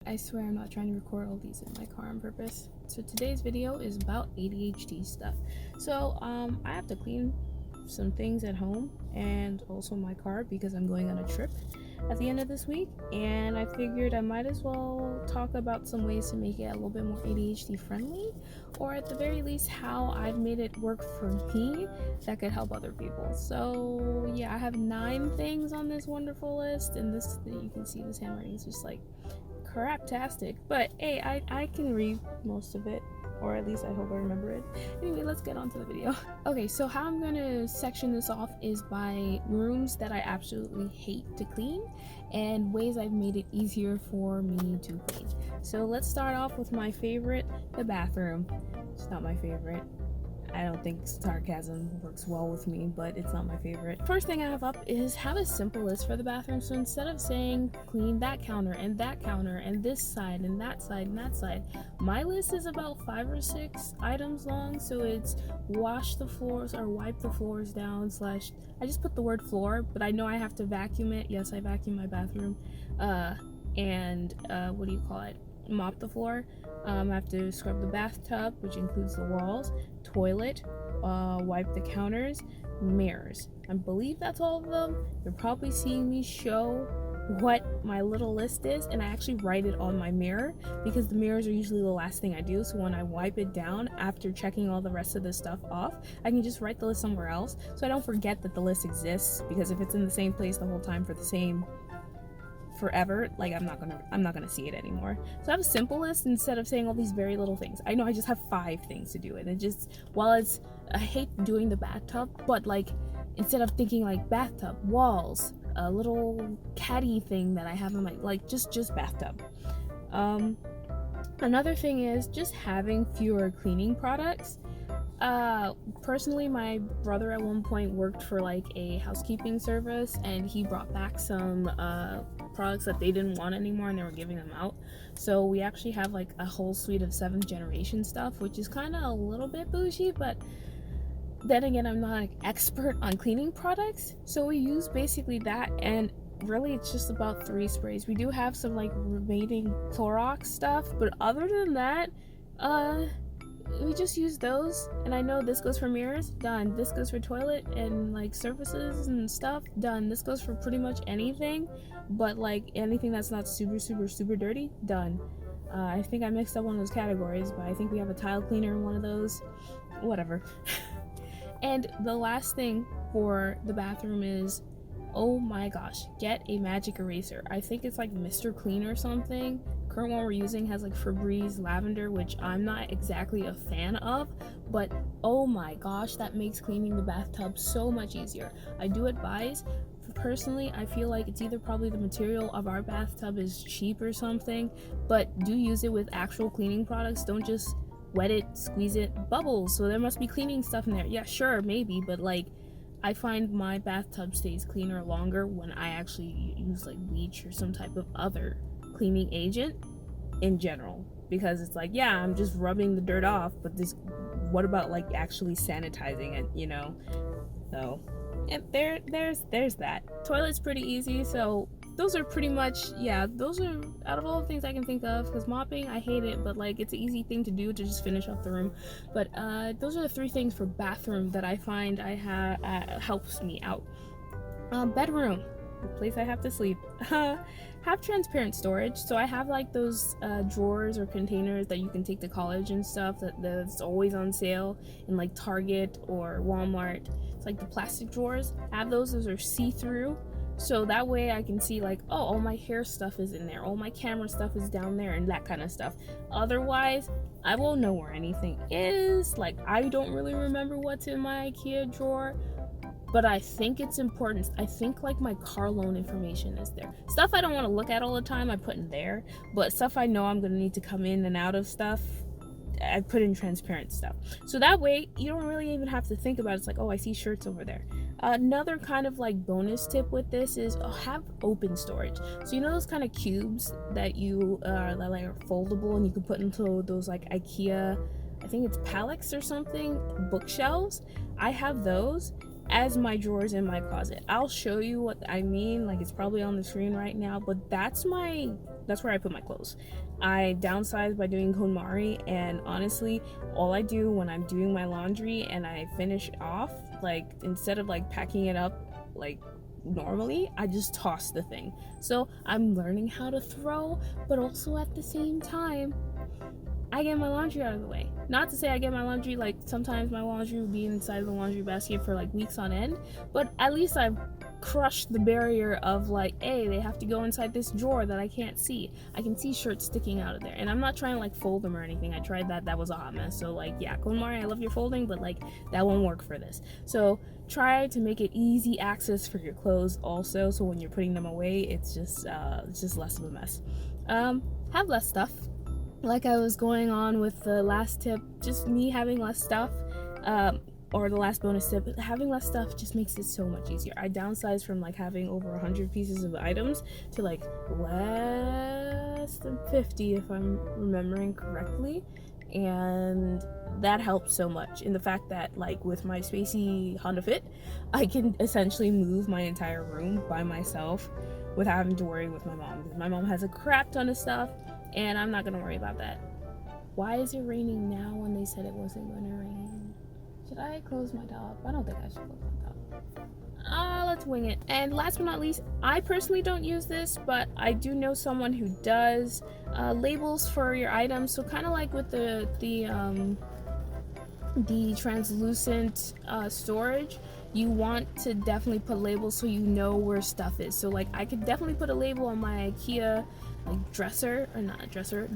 I swear I'm not trying to record all these in my car on purpose. So today's video is about ADHD stuff. So I have to clean some things at home and also my car because I'm going on a trip at the end of this week, and I figured I might as well talk about some ways to make it a little bit more ADHD friendly, or at the very least how I've made it work for me that could help other people. So yeah, I have 9 things on this wonderful list, and this, you can see this handwriting is just like craptastic, but hey, I can read most of it, or at least I hope I remember it. Anyway, let's get on to the video. Okay, so how I'm gonna section this off is by rooms that I absolutely hate to clean and ways I've made it easier for me to clean. So let's start off with my favorite, the bathroom. It's not my favorite. I don't think sarcasm works well with me, but it's not my favorite. First thing I have up is have a simple list for the bathroom. So instead of saying clean that counter and this side and that side and that side, my list is about 5 or 6 items long. So it's wash the floors or wipe the floors down / I just put the word floor, but I know I have to vacuum it. Yes, I vacuum my bathroom. What do you call it? Mop the floor. I have to scrub the bathtub, which includes the walls, toilet, wipe the counters, mirrors. I believe that's all of them. You're probably seeing me show what my little list is, and I actually write it on my mirror because the mirrors are usually the last thing I do. So when I wipe it down after checking all the rest of the stuff off, I can just write the list somewhere else so I don't forget that the list exists, because if it's in the same place the whole time for the same forever, like I'm not gonna see it anymore. So I have a simple list instead of saying all these very little things. I know I just have 5 things to do, and it just, I hate doing the bathtub, but like instead of thinking like bathtub, walls, a little caddy thing that I have in my, like just bathtub. Another thing is just having fewer cleaning products. Personally, my brother at one point worked for like a housekeeping service, and he brought back some products that they didn't want anymore and they were giving them out. So we actually have like a whole suite of 7th generation stuff, which is kind of a little bit bougie, but then again, I'm not an expert on cleaning products. So we use basically that, and really it's just about 3 sprays. We do have some like remaining Clorox stuff, but other than that, we just use those. And I know this goes for mirrors, done. This goes for toilet and like surfaces and stuff, done. This goes for pretty much anything, but like anything that's not super dirty, done. I think I mixed up one of those categories, but I think we have a tile cleaner in one of those. Whatever. And the last thing for the bathroom is, oh my gosh, get a magic eraser. I think it's like Mr. Clean or something. Current one we're using has like Febreze lavender, which I'm not exactly a fan of, but oh my gosh, that makes cleaning the bathtub so much easier. I do advise, personally, I feel like it's either probably the material of our bathtub is cheap or something, but do use it with actual cleaning products. Don't just wet it, squeeze it, bubbles, so there must be cleaning stuff in there. Yeah, sure, maybe, but like I find my bathtub stays cleaner longer when I actually use like bleach or some type of other cleaning agent in general, because it's like, yeah, I'm just rubbing the dirt off, but what about like actually sanitizing it, you know? So and there's that. Toilet's pretty easy, so those are pretty much, yeah, those are out of all the things I can think of, because mopping, I hate it, but like it's an easy thing to do to just finish off the room. But those are the 3 things for bathroom that I find helps me out. Bedroom, the place I have to sleep. Have transparent storage. So I have like those drawers or containers that you can take to college and stuff that's always on sale in like Target or Walmart. It's like the plastic drawers. I have those are see-through. So that way I can see like, oh, all my hair stuff is in there, all my camera stuff is down there, and that kind of stuff. Otherwise, I won't know where anything is. Like, I don't really remember what's in my IKEA drawer, but I think it's important. I think like my car loan information is there. Stuff I don't want to look at all the time, I put in there, but stuff I know I'm going to need to come in and out of stuff, I put in transparent stuff. So that way you don't really even have to think about it. It's like, oh, I see shirts over there. Another kind of like bonus tip with this is have open storage. So you know those kind of cubes that that like are foldable and you can put into those like IKEA, I think it's pallets or something, bookshelves. I have those as my drawers in my closet. I'll show you what I mean, like it's probably on the screen right now, but that's my that's where I put my clothes. I downsized by doing KonMari, and honestly, all I do when I'm doing my laundry and I finish off, like instead of like packing it up like normally, I just toss the thing. So I'm learning how to throw, but also at the same time I get my laundry out of the way. Not to say I get my laundry, like sometimes my laundry will be inside the laundry basket for like weeks on end, but at least I've crushed the barrier of like, hey, they have to go inside this drawer that I can't see. I can see shirts sticking out of there, and I'm not trying to like fold them or anything. I tried that was a hot mess. So like, yeah, KonMari, I love your folding, but like that won't work for this. So try to make it easy access for your clothes also, so when you're putting them away, it's just less of a mess. Have less stuff. Like I was going on with the last tip, just me having less stuff, or the last bonus tip, having less stuff just makes it so much easier. I downsized from like having over 100 pieces of items to like less than 50 if I'm remembering correctly, and that helped so much in the fact that like with my spacey Honda Fit, I can essentially move my entire room by myself without having to worry with my mom. My mom has a crap ton of stuff, and I'm not gonna worry about that. Why is it raining now when they said it wasn't gonna rain? Should I close my top? I don't think I should close my top. Let's wing it. And last but not least, I personally don't use this, but I do know someone who does. Labels for your items. So kind of like with the translucent storage, you want to definitely put labels so you know where stuff is. So like I could definitely put a label on my IKEA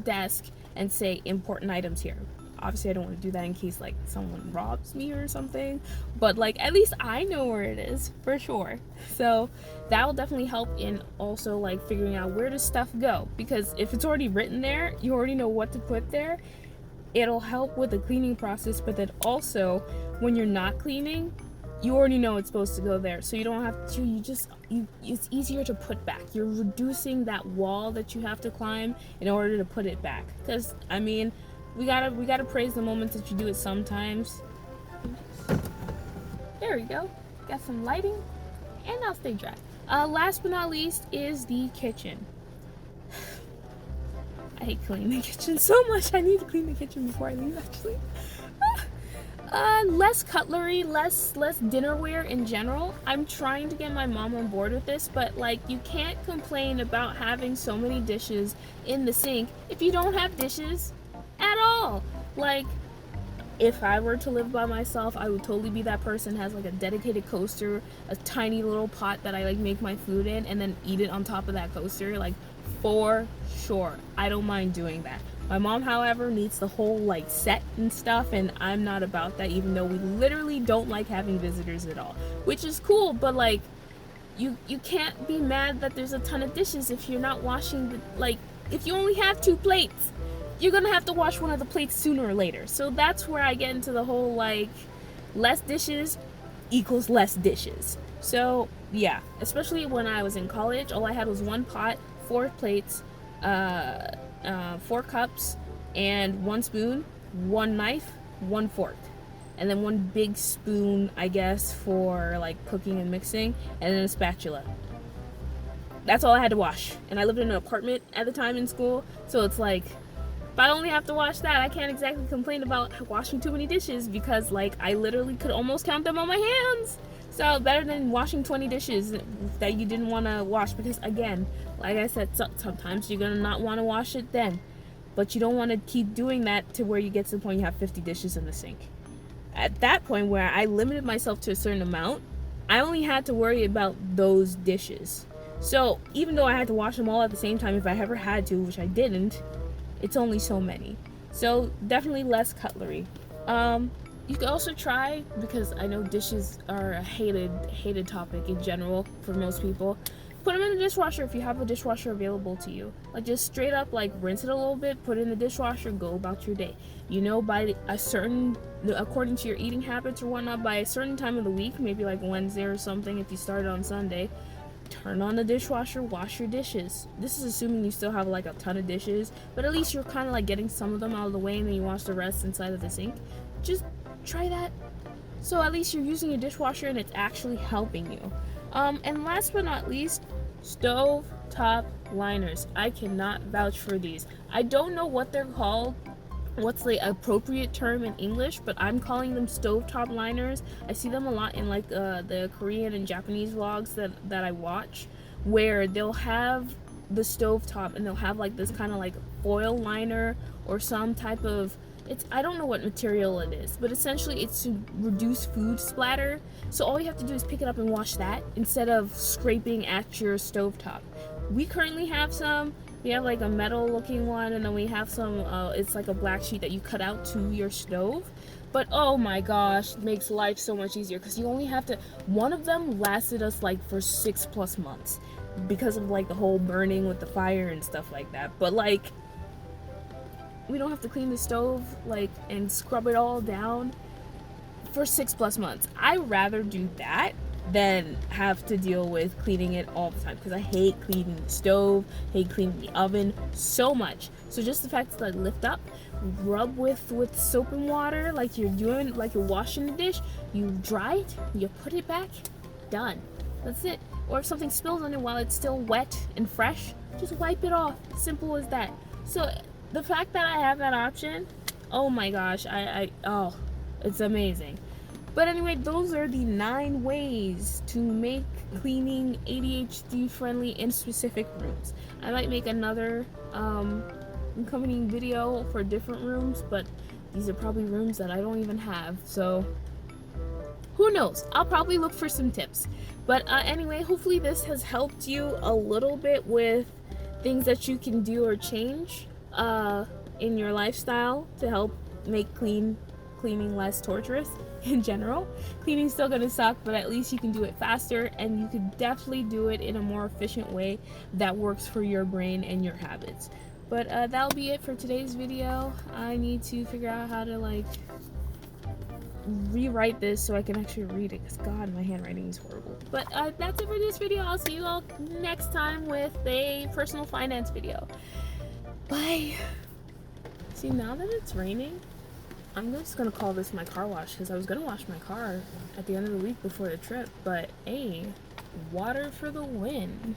desk and say important items here. Obviously I don't want to do that in case like someone robs me or something, but like at least I know where it is for sure. So that will definitely help in also like figuring out where does stuff go, because if it's already written there, you already know what to put there. It'll help with the cleaning process, but then also when you're not cleaning, you already know it's supposed to go there, so you don't have to, it's easier to put back. You're reducing that wall that you have to climb in order to put it back. Because I mean, we gotta praise the moments that you do it sometimes. There we go. Got some lighting, and I'll stay dry. Last but not least is the kitchen. I hate cleaning the kitchen so much. I need to clean the kitchen before I leave, actually. Less cutlery, less dinnerware in general. I'm trying to get my mom on board with this, but like you can't complain about having so many dishes in the sink if you don't have dishes at all. Like if I were to live by myself, I would totally be that person who has like a dedicated coaster, a tiny little pot that I like make my food in, and then eat it on top of that coaster, like for sure. I don't mind doing that. My mom, however, needs the whole like set and stuff, and I'm not about that, even though we literally don't like having visitors at all, which is cool, but like you can't be mad that there's a ton of dishes if you're not washing the, like if you only have 2 plates, you're gonna have to wash one of the plates sooner or later. So that's where I get into the whole like less dishes equals less dishes. So yeah, especially when I was in college, all I had was 1 pot, 4 plates, 4 cups, and 1 spoon, 1 knife, 1 fork, and then 1 big spoon, I guess, for like cooking and mixing, and then a spatula. That's all I had to wash. And I lived in an apartment at the time in school, so it's like if I only have to wash that, I can't exactly complain about washing too many dishes, because like I literally could almost count them on my hands. So better than washing 20 dishes that you didn't want to wash, because again, like I said, sometimes you're gonna not want to wash it then, but you don't want to keep doing that to where you get to the point you have 50 dishes in the sink. At that point where I limited myself to a certain amount, I only had to worry about those dishes. So even though I had to wash them all at the same time if I ever had to, which I didn't, it's only so many. So definitely less cutlery. You could also try, because I know dishes are a hated topic in general for most people, put them in the dishwasher if you have a dishwasher available to you. Like just straight up like rinse it a little bit, put it in the dishwasher, go about your day. You know, by a certain, according to your eating habits or whatnot, by a certain time of the week, maybe like Wednesday or something if you started on Sunday, turn on the dishwasher, wash your dishes. This is assuming you still have like a ton of dishes, but at least you're kind of like getting some of them out of the way, and then you wash the rest inside of the sink. Just try that. So at least you're using your dishwasher and it's actually helping you. And last but not least, stove Stovetop liners. I cannot vouch for these. I don't know what they're called, what's the appropriate term in English, but I'm calling them stovetop liners. I see them a lot in like the Korean and Japanese vlogs that I watch, where they'll have the stovetop and they'll have like this kind of like foil liner or some type of, it's, I don't know what material it is, but essentially it's to reduce food splatter. So all you have to do is pick it up and wash that instead of scraping at your stovetop. We currently have some. We have like a metal looking one, and then we have some, it's like a black sheet that you cut out to your stove. But oh my gosh, it makes life so much easier because you only have to, one of them lasted us like for 6+ months because of like the whole burning with the fire and stuff like that. But like, we don't have to clean the stove like and scrub it all down for 6+ months. I'd rather do that than have to deal with cleaning it all the time because I hate cleaning the stove, hate cleaning the oven so much. So just the fact to like lift up, rub with soap and water like you're doing, like you're washing the dish, you dry it, you put it back, done. That's it. Or if something spills on it while it's still wet and fresh, just wipe it off. Simple as that. So the fact that I have that option, oh my gosh, oh, it's amazing. But anyway, those are the 9 ways to make cleaning ADHD friendly in specific rooms. I might make another accompanying video for different rooms, but these are probably rooms that I don't even have, so who knows? I'll probably look for some tips. But anyway, hopefully this has helped you a little bit with things that you can do or change in your lifestyle to help make cleaning less torturous. In general, cleaning's still gonna suck, but at least you can do it faster, and you can definitely do it in a more efficient way that works for your brain and your habits. But that'll be it for today's video. I need to figure out how to like rewrite this so I can actually read it, because god, my handwriting is horrible. But that's it for this video. I'll see you all next time with a personal finance video. Bye. See, now that it's raining, I'm just gonna call this my car wash because I was gonna wash my car at the end of the week before the trip, but hey, water for the win.